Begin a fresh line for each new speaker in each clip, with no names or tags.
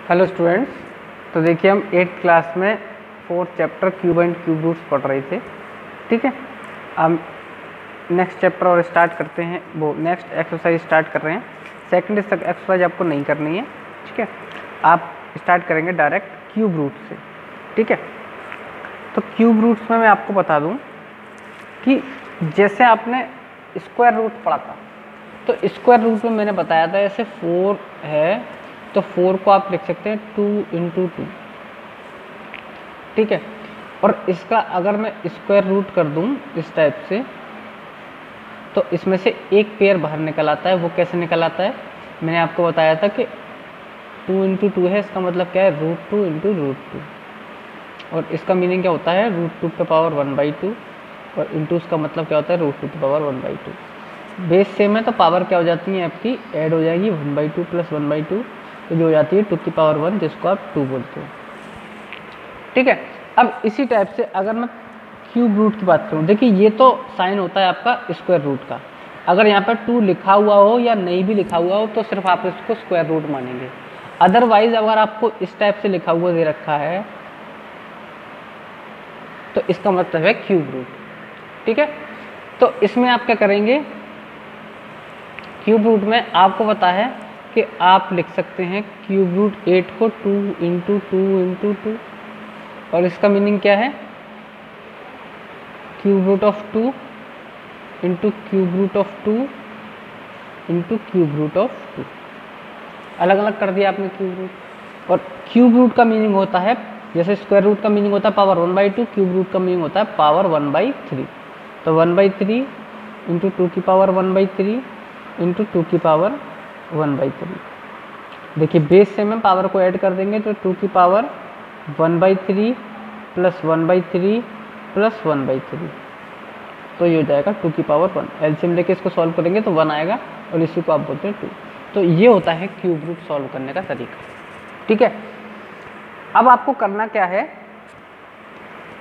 Hello students. तो देखिए हम 8th क्लास में 4th chapter cube and cube roots पढ़ रहे थे। ठीक है, हम नेक्स्ट चैप्टर और स्टार्ट करते हैं, वो नेक्स्ट एक्सरसाइज स्टार्ट कर रहे हैं। सेकंड एक्सरसाइज आपको नहीं करनी है, ठीक है, आप स्टार्ट करेंगे डायरेक्ट क्यूब रूट से। ठीक है, तो क्यूब रूट्स में मैं आपको बता दूं कि जैसे आपने स्क्वायर रूट पढ़ा था, तो स्क्वायर रूट में मैंने बताया था ऐसे 4 है तो 4 को आप लिख सकते हैं 2 × 2। ठीक है, और इसका अगर मैं स्क्वायर रूट कर दूं इस टाइप से, तो इसमें से एक पेयर बाहर निकल आता है। वो कैसे निकल आता है, मैंने आपको बताया था कि 2 × 2 है, इसका मतलब क्या है, √2 × √2। और इसका मीनिंग क्या होता है, √2⁴ और इंटू उसका मतलब क्या होता है, √2⁴ बेस सेम है तो पावर क्या हो जाती है आपकी, ऐड हो जाएगी 1/2 + 1/2, तो जो हो जाती है 2⁴ जिसको आप 2 बोलते हो। ठीक है, अब इसी टाइप से अगर मैं क्यूब रूट की बात करूं, देखिए ये तो साइन होता है आपका स्क्वायर रूट का। अगर यहाँ पर 2 लिखा हुआ हो या नहीं भी लिखा हुआ हो तो सिर्फ आप इसको स्क्वायर रूट मानेंगे। अदरवाइज अगर आपको इस टाइप से लिखा हुआ दे रखा है तो इसका मतलब है क्यूब रूट। ठीक है, तो इसमें आप क्या करेंगे, क्यूब रूट में आपको पता है कि आप लिख सकते हैं क्यूब रूट 8 को 2 × 2 × 2, और इसका मीनिंग क्या है, cube root of 2 × cube root of 2 × cube root of 2। अलग अलग कर दिया आपने क्यूब रूट। और क्यूब रूट का मीनिंग होता है, जैसे स्क्वायर रूट का मीनिंग होता है पावर 1/2, क्यूब रूट का मीनिंग होता है पावर 1/3। तो 1/3 × 2⁻⁴ × 2⁻⁴। देखिए बेस से में पावर को ऐड कर देंगे तो 2⁻⁴ + 1/3 + 1/3, तो ये हो जाएगा 2⁻1। एलसीएम लेके इसको सॉल्व करेंगे तो 1 आएगा, और इसी को आप बोलते हैं 2। तो ये होता है क्यूब रूट सॉल्व करने का तरीका। ठीक है, अब आपको करना क्या है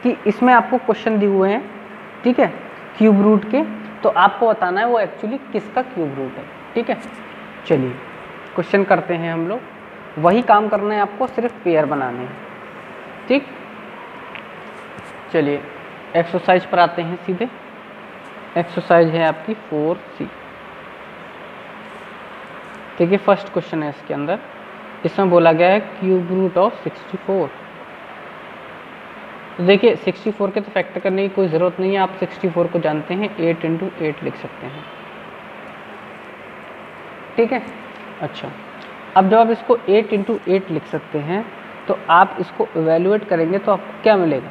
कि इसमें आपको क्वेश्चन दिए हुए हैं, ठीक है, क्यूब रूट के, तो आपको बताना है वो एक्चुअली किसका क्यूब रूट है। ठीक है, चलिए क्वेश्चन करते हैं हम लोग। वही काम करना है आपको, सिर्फ पेयर बनाने हैं। ठीक, चलिए एक्सरसाइज पर आते हैं सीधे। एक्सरसाइज है आपकी 4C। देखिए फर्स्ट क्वेश्चन है इसके अंदर, इसमें बोला गया है क्यूब रूट ऑफ 64। तो देखिए 64 के तो फैक्टर करने की कोई ज़रूरत नहीं है, आप 64 को जानते हैं, 8 × 8 लिख सकते हैं। ठीक है, अच्छा, अब जब आप इसको 8 × 8 लिख सकते हैं तो आप इसको इवेल्युएट करेंगे तो आपको क्या मिलेगा,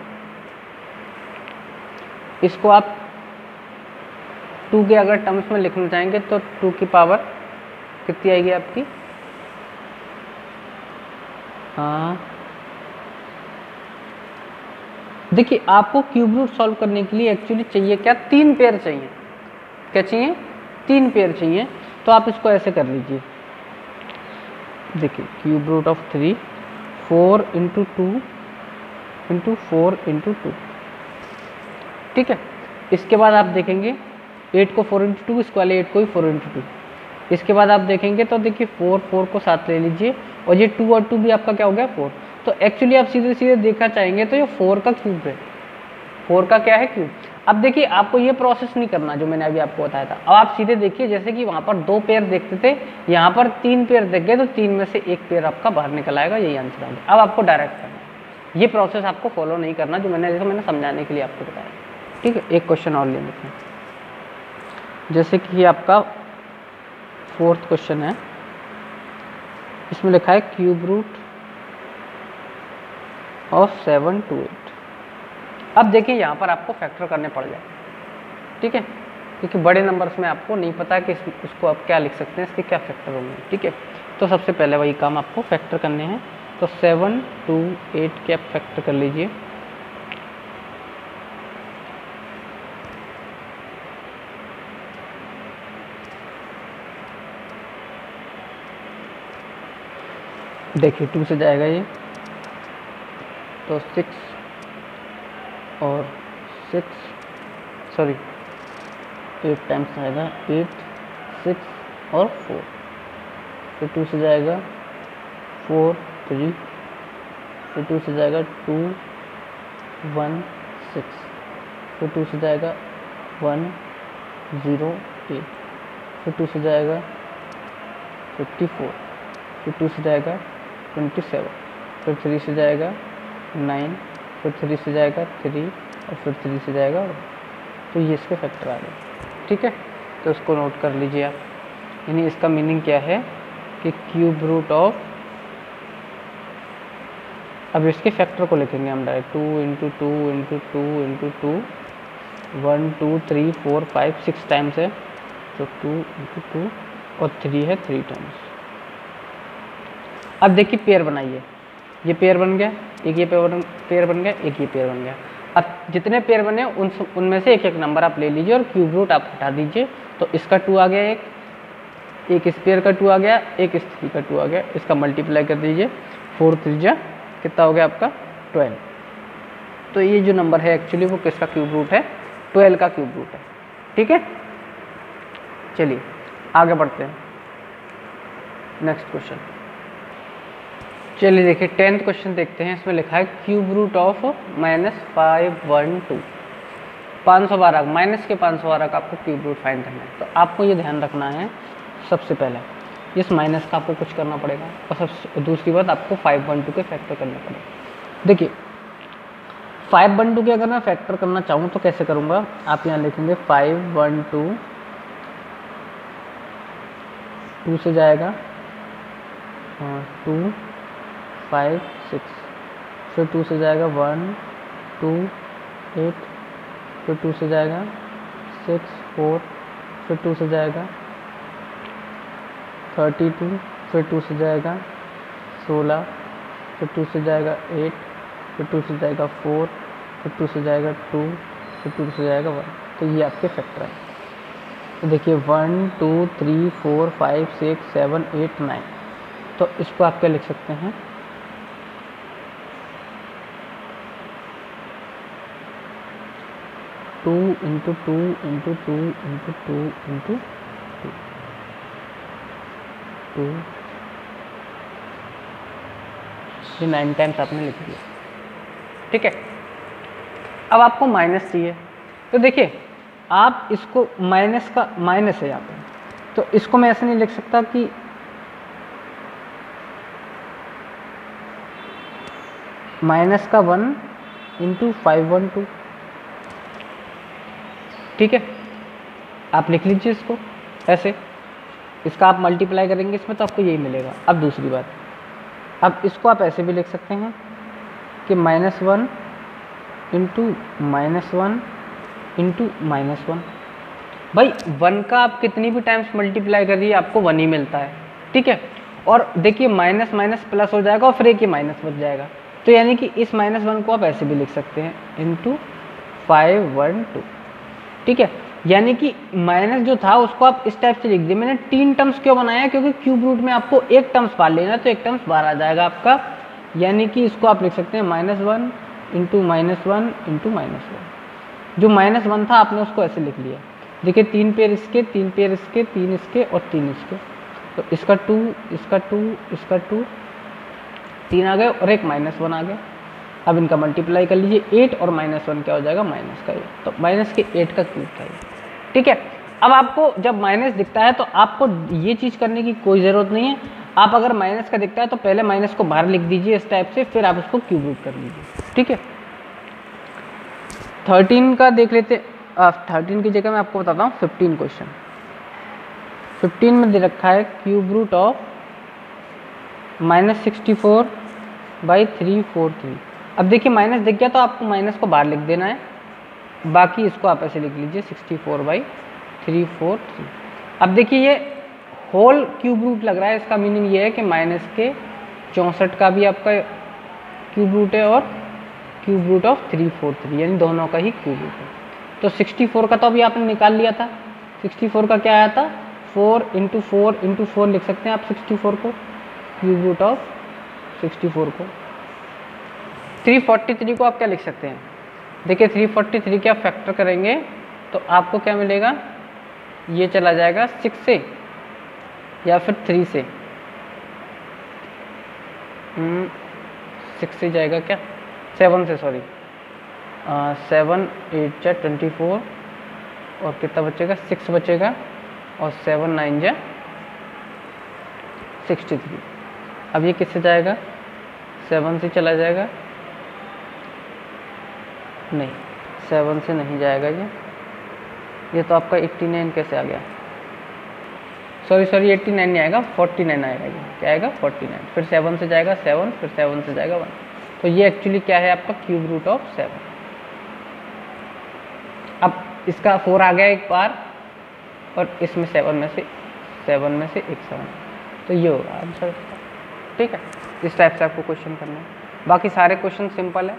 इसको आप 2 के अगर टर्म्स में लिखना चाहेंगे तो 2 की पावर कितनी आएगी आपकी, हाँ देखिए आपको क्यूब रूट सॉल्व करने के लिए एक्चुअली चाहिए क्या, 3 पेयर चाहिए। क्या चाहिए, 3 पेयर चाहिए। तो आप इसको ऐसे कर लीजिए, देखिए क्यूब रूट ऑफ 3 4 × 2 × 4 × 2। ठीक है, इसके बाद आप देखेंगे 8 को 4 × 2, इसको वाले 8 को भी 4 × 2। इसके बाद आप देखेंगे तो देखिए 4 को साथ ले लीजिए, और ये 2 और 2 भी आपका क्या हो गया, 4। तो एक्चुअली आप सीधे सीधे देखना चाहेंगे तो ये 4 का क्यूब है, 4 का क्या है, क्यूब। अब देखिए आपको ये प्रोसेस नहीं करना जो मैंने अभी आपको बताया था। अब आप सीधे देखिए, जैसे कि वहाँ पर 2 पेयर देखते थे, यहाँ पर 3 पेयर देख गए, तो 3 में से 1 पेयर आपका बाहर निकल आएगा, यही आंसर आएगा। अब आपको डायरेक्ट करना है, ये प्रोसेस आपको फॉलो नहीं करना जो मैंने समझाने के लिए आपको बताया। ठीक है, एक क्वेश्चन और ले लेते हैं, जैसे कि आपका 4th क्वेश्चन है, इसमें लिखा है क्यूब रूट ऑफ 7 to 8। अब देखिए यहाँ पर आपको फैक्टर करने पड़ जाए। ठीक है, क्योंकि बड़े नंबर्स में आपको नहीं पता कि उसको आप क्या लिख सकते हैं, इसके क्या फैक्टर होंगे। ठीक है, तो सबसे पहले वही काम आपको फैक्टर करने हैं। तो 7 to 8 के आप फैक्टर कर लीजिए। देखिए 2 से जाएगा ये, तो 6 और 6 सॉरी 8 टाइम्स आएगा, 8 6 और 4, फिर 2 से जाएगा 4 3, फिर 2 से जाएगा 2 1 6, फिर 2 से जाएगा 1 0 8, फिर 2 से जाएगा 54, फिर 2 से जाएगा 27, फिर 3 से जाएगा 9, फिर 3 से जाएगा 3 और फिर 3 से जाएगा 1। तो ये इसके फैक्टर आ गए। ठीक है, तो इसको नोट कर लीजिए आप। यानी इसका मीनिंग क्या है कि क्यूब रूट ऑफ, अब इसके फैक्टर को लिखेंगे हम direct 2 into 2 into 2 into 2, 1 2 3 4 5 6 times है, तो 2 इंटू 2 और 3 है 3 टाइम्स। अब देखिए पेयर बनाइए, ये पेयर बन गया, एक ये पेयर बन गया, एक ये पेयर बन गया। अब जितने पेयर बने उनमें से एक एक नंबर आप ले लीजिए और क्यूब रूट आप हटा दीजिए। तो इसका 2 आ गया, एक इस पेयर का 2 आ गया, एक इस 3 का 2 आ गया। इसका मल्टीप्लाई कर दीजिए, 4 3 कितना हो गया आपका 12। तो ये जो नंबर है एक्चुअली वो किसका क्यूब रूट है, 12 का क्यूब रूट है। ठीक है, चलिए आगे बढ़ते हैं नेक्स्ट क्वेश्चन। चलिए देखिए 10th क्वेश्चन देखते हैं। इसमें लिखा है क्यूब रूट ऑफ -512, 512 माइनस के 512 का आपको क्यूब रूट फाइंड करना है। तो आपको ये ध्यान रखना है सबसे पहले इस माइनस का आपको कुछ करना पड़ेगा, और सबसे दूसरी बात आपको 512 के फैक्टर करना पड़ेगा। देखिए 512 के अगर मैं फैक्टर करना चाहूँ तो कैसे करूँगा, आप यहाँ लिखेंगे 512, 2 से जाएगा 2 5 6, फिर 2 से जाएगा 1 2 8, फिर 2 से जाएगा 6 4, फिर 2 से जाएगा 32, फिर 2 से जाएगा 16, फिर 2 से जाएगा 8, फिर 2 से जाएगा 4, फिर 2 से जाएगा 2, फिर 2 से जाएगा 1। तो ये आपके फैक्टर है। तो देखिए 1 2 3 4 5 6 7 8 9। तो इसको आप क्या लिख सकते हैं, two into 2 into 2 into 2 into 2, ये 9 टाइम्स आपने लिख दिया। ठीक है, अब आपको माइनस चाहिए। तो देखिए आप इसको माइनस का माइनस है यहाँ पे, तो इसको मैं ऐसे नहीं लिख सकता कि माइनस का 1 इंटू 512। ठीक है, आप लिख लीजिए इसको ऐसे, इसका आप मल्टीप्लाई करेंगे इसमें तो आपको यही मिलेगा। अब दूसरी बात, अब इसको आप ऐसे भी लिख सकते हैं कि -1 इंटू -1 इंटू -1। भाई 1 का आप कितनी भी टाइम्स मल्टीप्लाई करिए आपको 1 ही मिलता है। ठीक है, और देखिए माइनस माइनस प्लस हो जाएगा और फिर एक ही माइनस बच जाएगा। तो यानी कि इस -1 को आप ऐसे भी लिख सकते हैं इंटू 512। ठीक है, यानी कि माइनस जो था उसको आप इस टाइप से लिख दिए। मैंने 3 टर्म्स क्यों बनाया, क्योंकि क्यूब रूट में आपको एक टर्म्स बाहर लेना, तो एक टर्म्स बाहर आ जाएगा आपका। यानी कि इसको आप लिख सकते हैं -1 इंटू -1 इंटू -1। जो -1 था आपने उसको ऐसे लिख लिया। देखिए 3 पेयर इसके, 3 पेयर इसके, 3 इसके और 3 इसके। तो इसका 2, इसका 2, इसका 2, 3 आ गए और एक -1 आ गया। अब इनका मल्टीप्लाई कर लीजिए, 8 और -1 क्या हो जाएगा, माइनस का 8। तो माइनस के 8 का क्यूब था ये। ठीक है, अब आपको जब माइनस दिखता है तो आपको ये चीज़ करने की कोई ज़रूरत नहीं है। आप अगर माइनस का दिखता है तो पहले माइनस को बाहर लिख दीजिए इस टाइप से, फिर आप उसको क्यूब रूट कर लीजिए। ठीक है, 13 का देख लेते। 13 की जगह मैं आपको बताता हूँ 15 क्वेश्चन। 15 में दे रखा है क्यूब रूट ऑफ -64/343। अब देखिए माइनस दिख गया तो आपको माइनस को बाहर लिख देना है, बाकी इसको आप ऐसे लिख लीजिए 64/343। अब देखिए ये होल क्यूब रूट लग रहा है, इसका मीनिंग ये है कि माइनस के 64 का भी आपका क्यूब रूट है और क्यूब रूट ऑफ 343, यानी दोनों का ही क्यूब रूट है। तो 64 का तो अभी आपने निकाल लिया था। 64 का क्या आया था, 4 इंटू 4 इंटू 4 लिख सकते हैं आप 64 को, क्यूब रूट ऑफ 64 को। 343 को आप क्या लिख सकते हैं, देखिए 343 के आप फैक्टर करेंगे तो आपको क्या मिलेगा, ये चला जाएगा 6 से या फिर 3 से। 6 से जाएगा क्या, 7 से, सॉरी 7 8 जा 24 और कितना बचेगा 6 बचेगा और 7 9 जा 63। अब ये किससे जाएगा, 7 से चला जाएगा, नहीं 7 से नहीं जाएगा ये तो आपका 89 कैसे आ गया, सॉरी 89 नहीं आएगा, 49 आएगा, ये क्या आएगा 49, फिर 7 से जाएगा 7, फिर 7 से जाएगा 1, तो ये एक्चुअली क्या है आपका क्यूब रूट ऑफ 7। अब इसका 4 आ गया एक बार और इसमें 7 में से एक 7, तो ये होगा आंसर, ठीक है। इस टाइप से आपको क्वेश्चन करना है, बाकी सारे क्वेश्चन सिंपल है,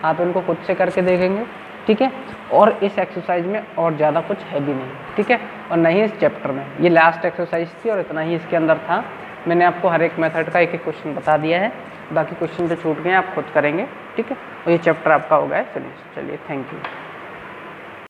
आप इनको खुद से करके देखेंगे, ठीक है। और इस एक्सरसाइज में और ज़्यादा कुछ है भी नहीं, ठीक है, और नहीं इस चैप्टर में, ये लास्ट एक्सरसाइज थी और इतना ही इसके अंदर था। मैंने आपको हर एक मेथड का एक एक क्वेश्चन बता दिया है, बाकी क्वेश्चन जो छूट गए आप खुद करेंगे, ठीक है, और ये चैप्टर आपका हो गया है फिनिश। चलिए, थैंक यू।